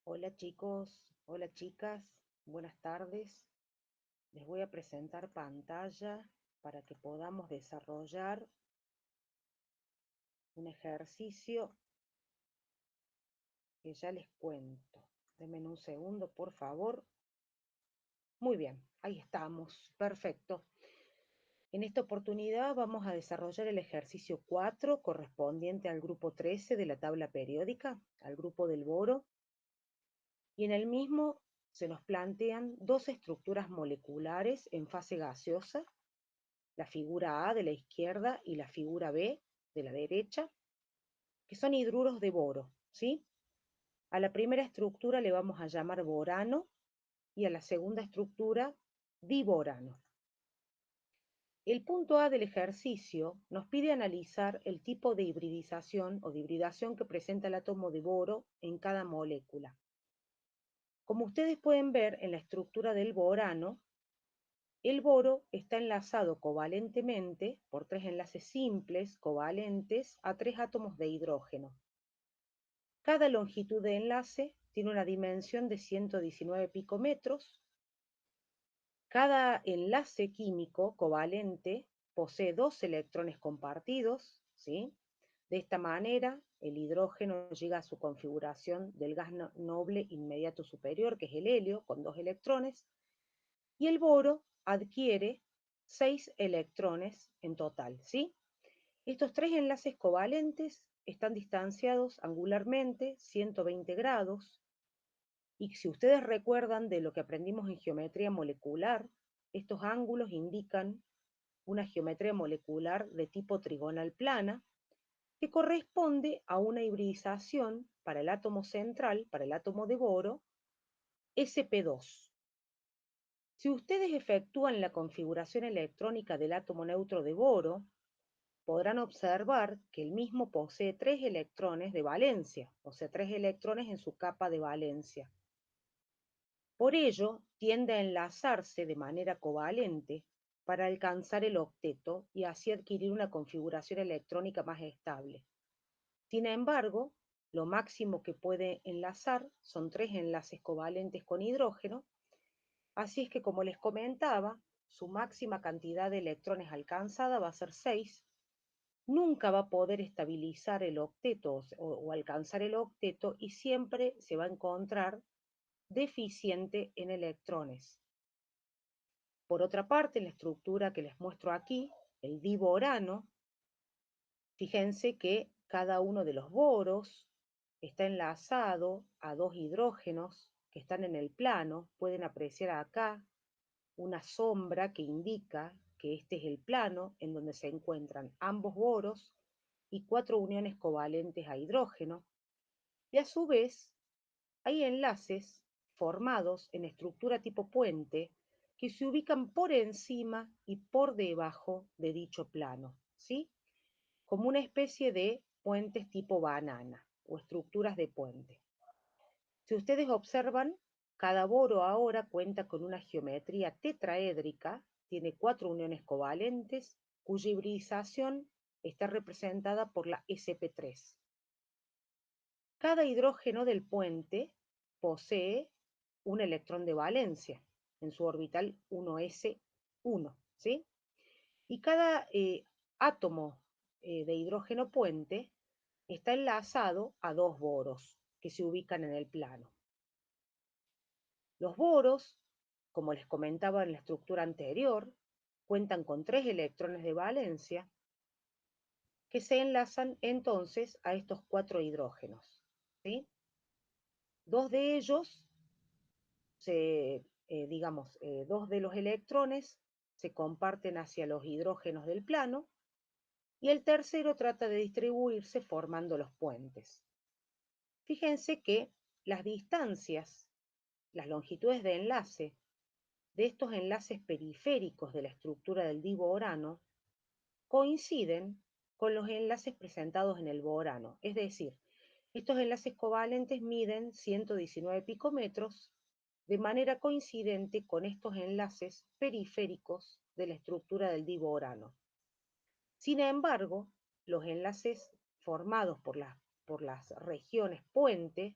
Hola chicos, hola chicas, buenas tardes. Les voy a presentar pantalla para que podamos desarrollar un ejercicio que ya les cuento. Denme un segundo, por favor. Muy bien, ahí estamos, perfecto. En esta oportunidad vamos a desarrollar el ejercicio 4 correspondiente al grupo 13 de la tabla periódica, al grupo del boro, y en el mismo se nos plantean dos estructuras moleculares en fase gaseosa, la figura A de la izquierda y la figura B de la derecha, que son hidruros de boro, ¿sí? A la primera estructura le vamos a llamar borano y a la segunda estructura diborano. El punto A del ejercicio nos pide analizar el tipo de hibridización o de hibridación que presenta el átomo de boro en cada molécula. Como ustedes pueden ver en la estructura del borano, el boro está enlazado covalentemente por tres enlaces simples covalentes a tres átomos de hidrógeno. Cada longitud de enlace tiene una dimensión de 119 picometros. Cada enlace químico covalente posee dos electrones compartidos, ¿sí? De esta manera, el hidrógeno llega a su configuración del gas noble inmediato superior, que es el helio, con dos electrones, y el boro adquiere 6 electrones en total, ¿sí? Estos tres enlaces covalentes están distanciados angularmente 120 grados, y si ustedes recuerdan de lo que aprendimos en geometría molecular, estos ángulos indican una geometría molecular de tipo trigonal plana, que corresponde a una hibridización para el átomo central, para el átomo de boro, sp2. Si ustedes efectúan la configuración electrónica del átomo neutro de boro, podrán observar que el mismo posee tres electrones de valencia, o sea, tres electrones en su capa de valencia. Por ello, tiende a enlazarse de manera covalente para alcanzar el octeto y así adquirir una configuración electrónica más estable. Sin embargo, lo máximo que puede enlazar son tres enlaces covalentes con hidrógeno. Así es que, como les comentaba, su máxima cantidad de electrones alcanzada va a ser 6. Nunca va a poder estabilizar el octeto o alcanzar el octeto y siempre se va a encontrar deficiente en electrones. Por otra parte, la estructura que les muestro aquí, el diborano, fíjense que cada uno de los boros está enlazado a dos hidrógenos que están en el plano. Pueden apreciar acá una sombra que indica que este es el plano en donde se encuentran ambos boros y cuatro uniones covalentes a hidrógeno, y a su vez hay enlaces formados en estructura tipo puente que se ubican por encima y por debajo de dicho plano, ¿sí? Como una especie de puentes tipo banana o estructuras de puente. Si ustedes observan, cada boro ahora cuenta con una geometría tetraédrica, tiene cuatro uniones covalentes, cuya hibridización está representada por la sp3. Cada hidrógeno del puente posee un electrón de valencia en su orbital 1s1, ¿sí? Y cada átomo de hidrógeno puente está enlazado a dos boros que se ubican en el plano. Los boros, como les comentaba en la estructura anterior, cuentan con tres electrones de valencia que se enlazan entonces a estos cuatro hidrógenos, ¿sí? Dos de ellos, dos de los electrones se comparten hacia los hidrógenos del plano y el tercero trata de distribuirse formando los puentes. Fíjense que las distancias, las longitudes de enlace de estos enlaces periféricos de la estructura del diborano coinciden con los enlaces presentados en el borano, es decir, estos enlaces covalentes miden 119 picómetros de manera coincidente con estos enlaces periféricos de la estructura del diborano. Sin embargo, los enlaces formados por las regiones puente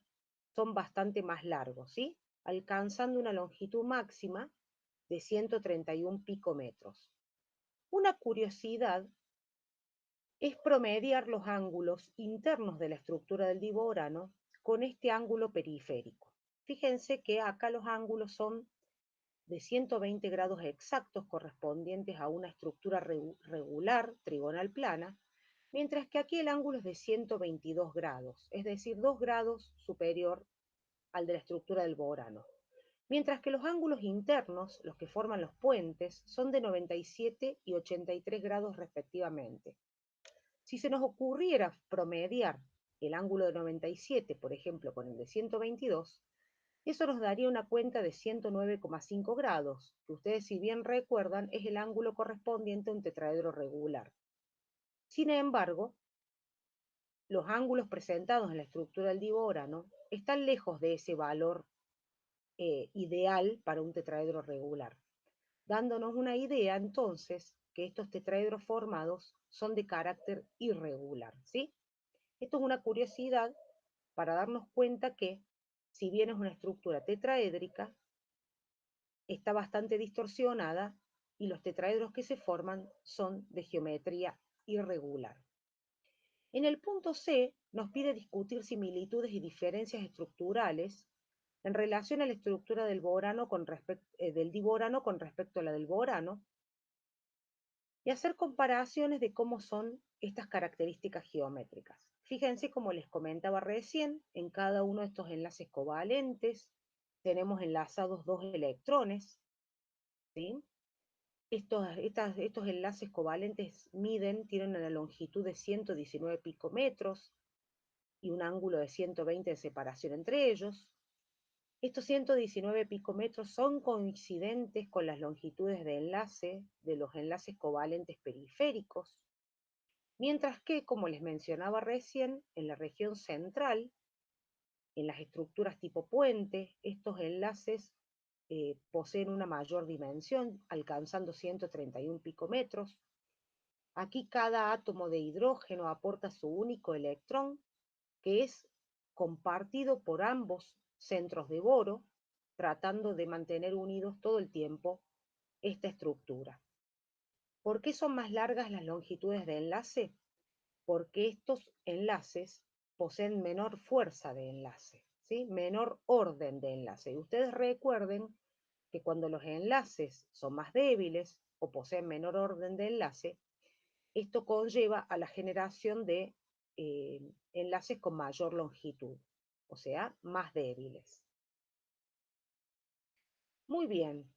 son bastante más largos, ¿sí? Alcanzando una longitud máxima de 131 picometros. Una curiosidad es promediar los ángulos internos de la estructura del diborano con este ángulo periférico. Fíjense que acá los ángulos son de 120 grados exactos correspondientes a una estructura regular, trigonal plana, mientras que aquí el ángulo es de 122 grados, es decir, 2 grados superior al de la estructura del borano. Mientras que los ángulos internos, los que forman los puentes, son de 97 y 83 grados respectivamente. Si se nos ocurriera promediar el ángulo de 97, por ejemplo, con el de 122, eso nos daría una cuenta de 109,5 grados, que ustedes, si bien recuerdan, es el ángulo correspondiente a un tetraedro regular. Sin embargo, los ángulos presentados en la estructura del diborano están lejos de ese valor ideal para un tetraedro regular, dándonos una idea entonces que estos tetraedros formados son de carácter irregular, ¿sí? Esto es una curiosidad para darnos cuenta que, si bien es una estructura tetraédrica, está bastante distorsionada y los tetraedros que se forman son de geometría irregular. En el punto C nos pide discutir similitudes y diferencias estructurales en relación a la estructura del del diborano con respecto a la del borano y hacer comparaciones de cómo son estas características geométricas. Fíjense, como les comentaba recién, en cada uno de estos enlaces covalentes tenemos enlazados dos electrones, ¿sí? Estos enlaces covalentes tienen una longitud de 119 picometros y un ángulo de 120 de separación entre ellos. Estos 119 picometros son coincidentes con las longitudes de enlace de los enlaces covalentes periféricos, mientras que, como les mencionaba recién, en la región central, en las estructuras tipo puente, estos enlaces poseen una mayor dimensión, alcanzando 131 picometros. Aquí cada átomo de hidrógeno aporta su único electrón, que es compartido por ambos centros de boro, tratando de mantener unidos todo el tiempo esta estructura. ¿Por qué son más largas las longitudes de enlace? Porque estos enlaces poseen menor fuerza de enlace, ¿sí? Menor orden de enlace. Y ustedes recuerden que cuando los enlaces son más débiles o poseen menor orden de enlace, esto conlleva a la generación de enlaces con mayor longitud, o sea, más débiles. Muy bien,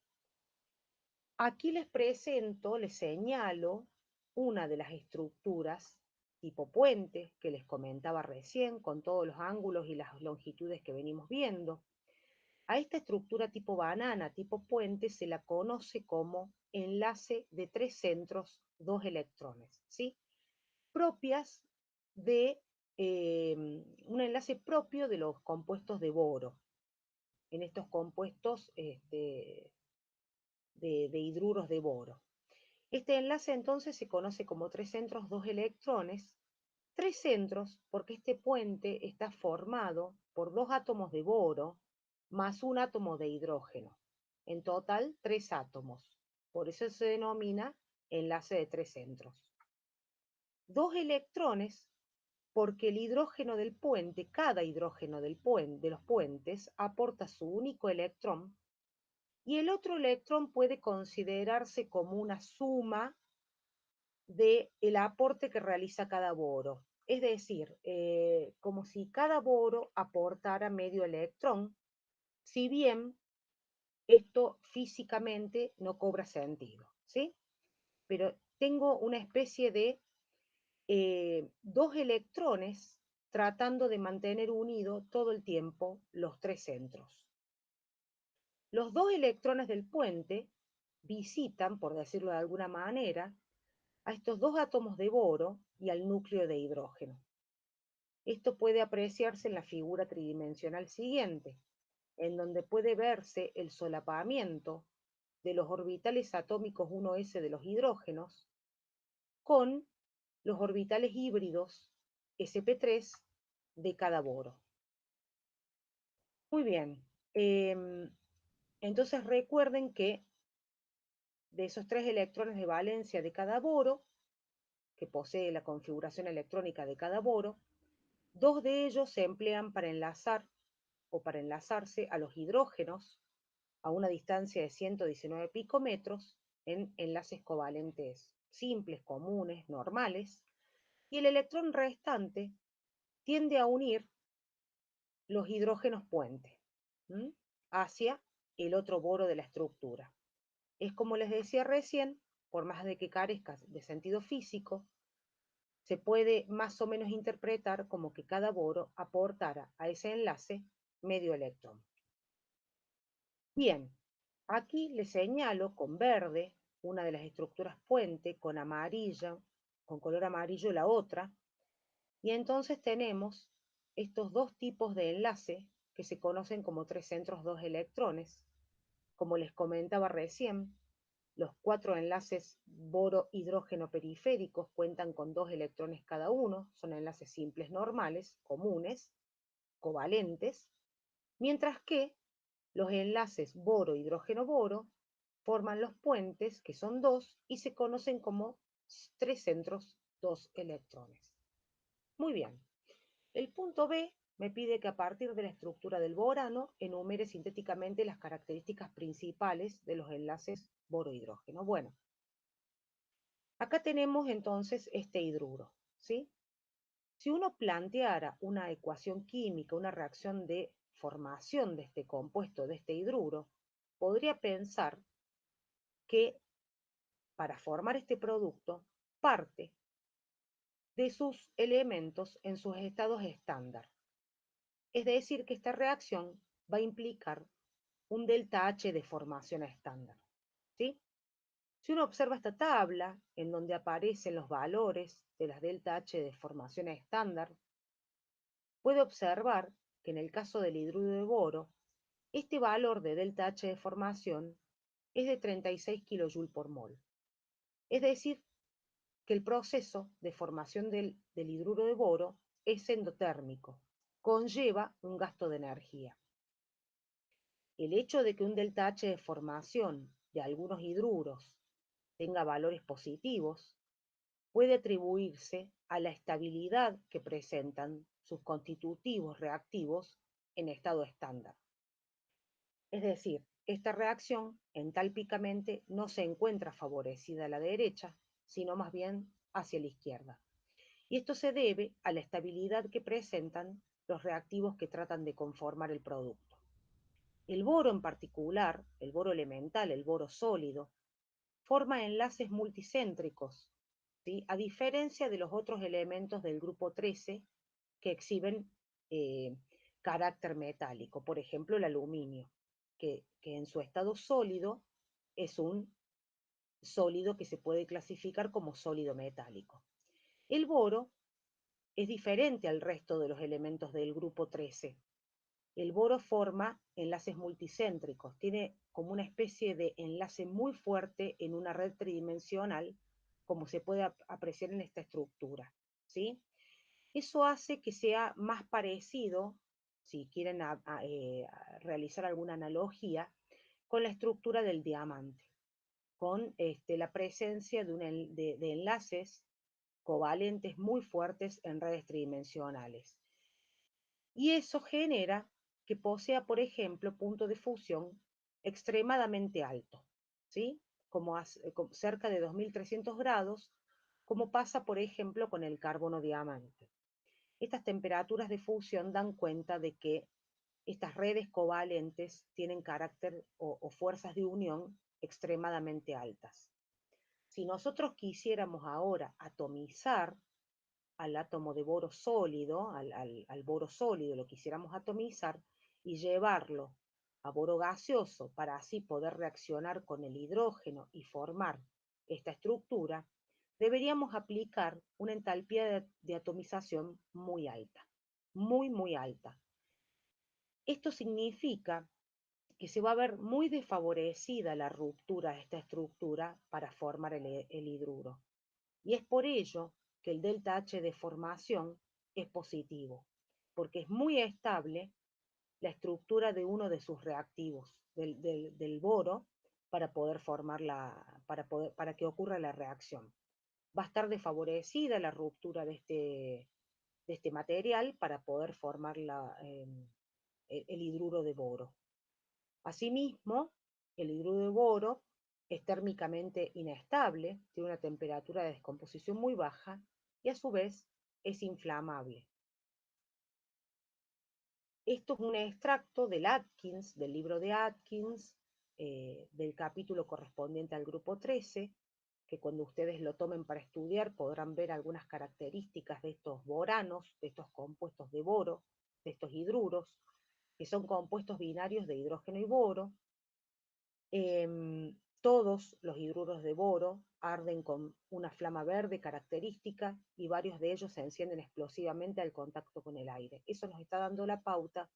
aquí les presento, les señalo una de las estructuras tipo puente que les comentaba recién, con todos los ángulos y las longitudes que venimos viendo. A esta estructura tipo banana, tipo puente, se la conoce como enlace de tres centros, dos electrones, ¿sí? Propias de un enlace propio de los compuestos de boro. En estos compuestos de hidruros de boro. Este enlace entonces se conoce como tres centros, dos electrones. Tres centros porque este puente está formado por dos átomos de boro más un átomo de hidrógeno. En total, tres átomos. Por eso se denomina enlace de tres centros. Dos electrones porque el hidrógeno del puente, cada hidrógeno de los puentes, aporta su único electrón y el otro electrón puede considerarse como una suma del aporte que realiza cada boro. Es decir, como si cada boro aportara medio electrón, si bien esto físicamente no cobra sentido, ¿sí? Pero tengo una especie de dos electrones tratando de mantener unido todo el tiempo los tres centros. Los dos electrones del puente visitan, por decirlo de alguna manera, a estos dos átomos de boro y al núcleo de hidrógeno. Esto puede apreciarse en la figura tridimensional siguiente, en donde puede verse el solapamiento de los orbitales atómicos 1s de los hidrógenos con los orbitales híbridos sp3 de cada boro. Muy bien. Entonces recuerden que de esos 3 electrones de valencia de cada boro, que posee la configuración electrónica de cada boro, 2 de ellos se emplean para enlazar o para enlazarse a los hidrógenos a una distancia de 119 picometros en enlaces covalentes simples, comunes, normales, y el electrón restante tiende a unir los hidrógenos puente hacia el otro boro de la estructura. Es como les decía recién, por más de que carezca de sentido físico, se puede más o menos interpretar como que cada boro aportara a ese enlace medio electrón. Bien, aquí les señalo con verde una de las estructuras puente, con amarillo, con color amarillo la otra, y entonces tenemos estos dos tipos de enlace que se conocen como 3 centros, 2 electrones. Como les comentaba recién, los 4 enlaces boro-hidrógeno periféricos cuentan con 2 electrones cada uno, son enlaces simples normales, comunes, covalentes, mientras que los enlaces boro-hidrógeno-boro forman los puentes, que son 2, y se conocen como 3 centros, 2 electrones. Muy bien. El punto B me pide que a partir de la estructura del borano enumere sintéticamente las características principales de los enlaces boro-hidrógeno. Bueno, acá tenemos entonces este hidruro, ¿sí? Si uno planteara una ecuación química, una reacción de formación de este compuesto, de este hidruro, podría pensar que para formar este producto parte de sus elementos en sus estados estándar. Es decir, que esta reacción va a implicar un delta H de formación estándar, ¿sí? Si uno observa esta tabla, en donde aparecen los valores de las delta H de formación estándar, puede observar que en el caso del hidruro de boro, este valor de delta H de formación es de 36 kJ por mol. Es decir, que el proceso de formación del hidruro de boro es endotérmico, conlleva un gasto de energía. El hecho de que un delta H de formación de algunos hidruros tenga valores positivos puede atribuirse a la estabilidad que presentan sus constitutivos reactivos en estado estándar. Es decir, esta reacción entálpicamente no se encuentra favorecida a la derecha, sino más bien hacia la izquierda. Y esto se debe a la estabilidad que presentan los reactivos que tratan de conformar el producto. El boro en particular, el boro elemental, el boro sólido, forma enlaces multicéntricos, ¿sí? A diferencia de los otros elementos del grupo 13 que exhiben eh, carácter metálico, por ejemplo el aluminio, que en su estado sólido es un sólido que se puede clasificar como sólido metálico. El boro es diferente al resto de los elementos del grupo 13. El boro forma enlaces multicéntricos, tiene como una especie de enlace muy fuerte en una red tridimensional, como se puede apreciar en esta estructura, ¿sí? Eso hace que sea más parecido, si quieren realizar alguna analogía, con la estructura del diamante, con la presencia de enlaces covalentes muy fuertes en redes tridimensionales. Y eso genera que posea, por ejemplo, punto de fusión extremadamente alto, ¿sí? Como cerca de 2300 grados, como pasa, por ejemplo, con el carbono diamante. Estas temperaturas de fusión dan cuenta de que estas redes covalentes tienen carácter o fuerzas de unión extremadamente altas. Si nosotros quisiéramos ahora atomizar al átomo de boro sólido, al boro sólido, lo quisiéramos atomizar y llevarlo a boro gaseoso para así poder reaccionar con el hidrógeno y formar esta estructura, deberíamos aplicar una entalpía de atomización muy alta, muy, muy alta. Esto significa que se va a ver muy desfavorecida la ruptura de esta estructura para formar el hidruro. Y es por ello que el delta H de formación es positivo, porque es muy estable la estructura de uno de sus reactivos, del boro, para poder formar para que ocurra la reacción. Va a estar desfavorecida la ruptura de este material para poder formar el hidruro de boro. Asimismo, el hidruro de boro es térmicamente inestable, tiene una temperatura de descomposición muy baja y a su vez es inflamable. Esto es un extracto del Atkins, del libro de Atkins, del capítulo correspondiente al grupo 13, que cuando ustedes lo tomen para estudiar podrán ver algunas características de estos boranos, de estos compuestos de boro, de estos hidruros, que son compuestos binarios de hidrógeno y boro. Todos los hidruros de boro arden con una flama verde característica y varios de ellos se encienden explosivamente al contacto con el aire. Eso nos está dando la pauta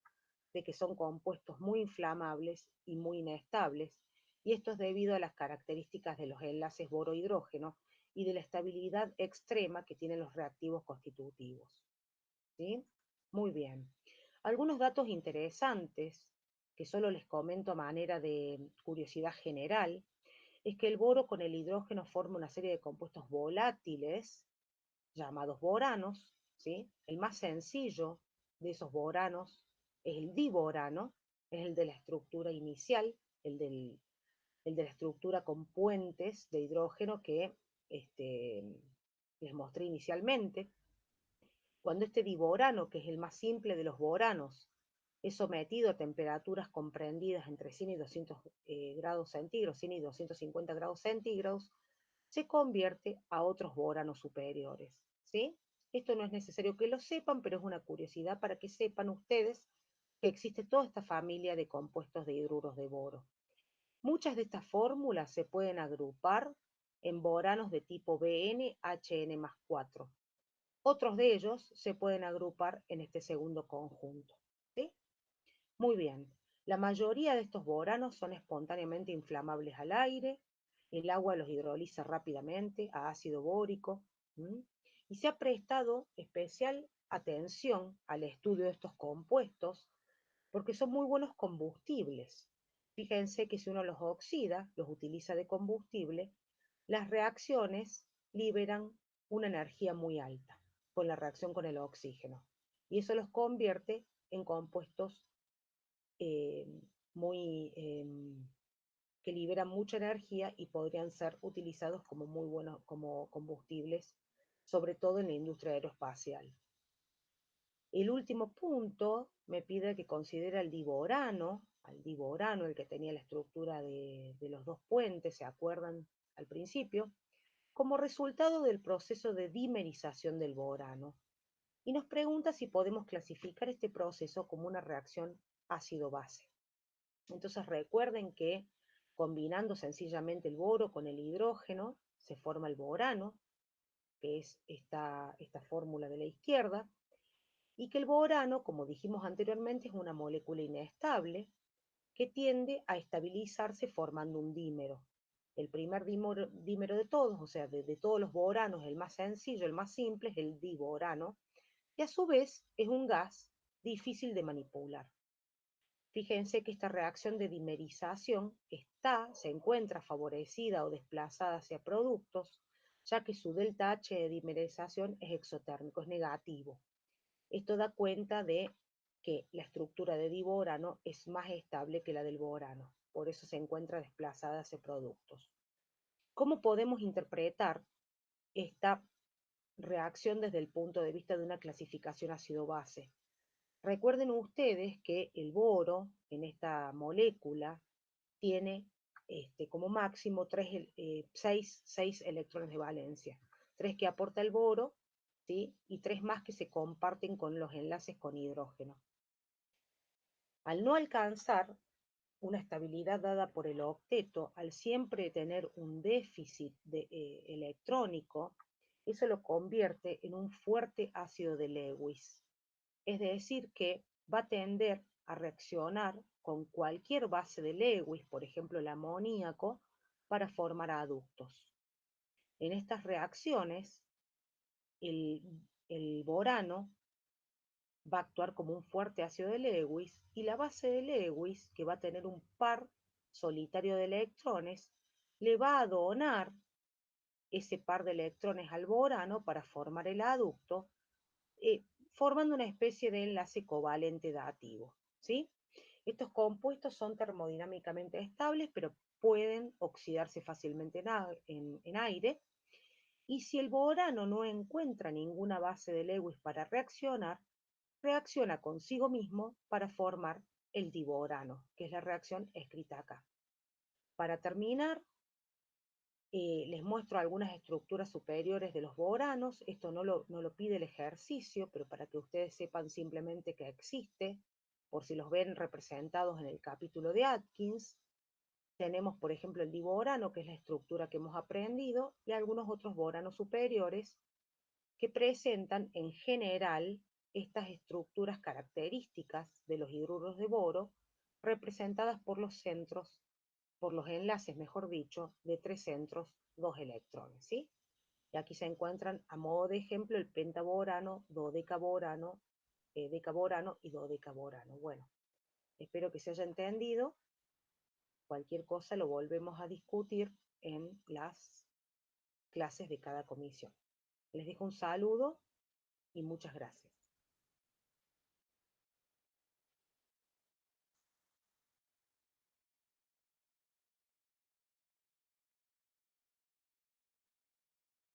de que son compuestos muy inflamables y muy inestables, y esto es debido a las características de los enlaces boro-hidrógeno y de la estabilidad extrema que tienen los reactivos constitutivos. ¿Sí? Muy bien. Algunos datos interesantes que solo les comento a manera de curiosidad general, es que el boro con el hidrógeno forma una serie de compuestos volátiles llamados boranos, ¿sí? El más sencillo de esos boranos es el diborano, es el de la estructura inicial, el de la estructura con puentes de hidrógeno que este, les mostré inicialmente. Cuando este diborano, que es el más simple de los boranos, es sometido a temperaturas comprendidas entre 100 y 200 grados centígrados, 100 y 250 grados centígrados, se convierte a otros boranos superiores. ¿Sí? Esto no es necesario que lo sepan, pero es una curiosidad para que sepan ustedes que existe toda esta familia de compuestos de hidruros de boro. Muchas de estas fórmulas se pueden agrupar en boranos de tipo BN-HN+4. Otros de ellos se pueden agrupar en este segundo conjunto. ¿Sí? Muy bien. La mayoría de estos boranos son espontáneamente inflamables al aire. El agua los hidroliza rápidamente a ácido bórico. Y se ha prestado especial atención al estudio de estos compuestos porque son muy buenos combustibles. Fíjense que si uno los oxida, los utiliza de combustible, las reacciones liberan una energía muy alta con la reacción con el oxígeno. Y eso los convierte en compuestos eh, muy, que liberan mucha energía y podrían ser utilizados como muy buenos como combustibles, sobre todo en la industria aeroespacial. El último punto me pide que considere al diborano, el que tenía la estructura de los dos puentes, ¿se acuerdan al principio? Como resultado del proceso de dimerización del borano. Y nos pregunta si podemos clasificar este proceso como una reacción ácido-base. Entonces recuerden que combinando sencillamente el boro con el hidrógeno se forma el borano, que es esta fórmula de la izquierda, y que el borano, como dijimos anteriormente, es una molécula inestable que tiende a estabilizarse formando un dímero. El primer dímero de todos, o sea, de todos los boranos, el más sencillo, el más simple, es el diborano, y a su vez es un gas difícil de manipular. Fíjense que esta reacción de dimerización se encuentra favorecida o desplazada hacia productos, ya que su delta H de dimerización es exotérmico, es negativo. Esto da cuenta de que la estructura de diborano es más estable que la del borano, por eso se encuentra desplazada hacia productos. ¿Cómo podemos interpretar esta reacción desde el punto de vista de una clasificación ácido-base? Recuerden ustedes que el boro en esta molécula tiene como máximo 6 electrones de valencia. 3 que aporta el boro, ¿sí? Y 3 más que se comparten con los enlaces con hidrógeno. Al no alcanzar una estabilidad dada por el octeto, al siempre tener un déficit electrónico, eso lo convierte en un fuerte ácido de Lewis. Es decir, que va a tender a reaccionar con cualquier base de Lewis, por ejemplo el amoníaco, para formar aductos. En estas reacciones, el borano va a actuar como un fuerte ácido de Lewis y la base de Lewis, que va a tener un par solitario de electrones, le va a donar ese par de electrones al borano para formar el aducto, eh, formando una especie de enlace covalente dativo, ¿sí? Estos compuestos son termodinámicamente estables, pero pueden oxidarse fácilmente en aire, y si el borano no encuentra ninguna base de Lewis para reaccionar, reacciona consigo mismo para formar el diborano, que es la reacción escrita acá. Para terminar, les muestro algunas estructuras superiores de los boranos. Esto no lo pide el ejercicio, pero para que ustedes sepan simplemente que existe, por si los ven representados en el capítulo de Atkins. Tenemos, por ejemplo, el diborano, que es la estructura que hemos aprendido, y algunos otros boranos superiores que presentan en general estas estructuras características de los hidruros de boro, representadas por los centros, por los enlaces, mejor dicho, de tres centros, dos electrones, ¿sí? Y aquí se encuentran, a modo de ejemplo, el pentaborano, dodecaborano, decaborano y dodecaborano. Bueno, espero que se haya entendido. Cualquier cosa lo volvemos a discutir en las clases de cada comisión. Les dejo un saludo y muchas gracias.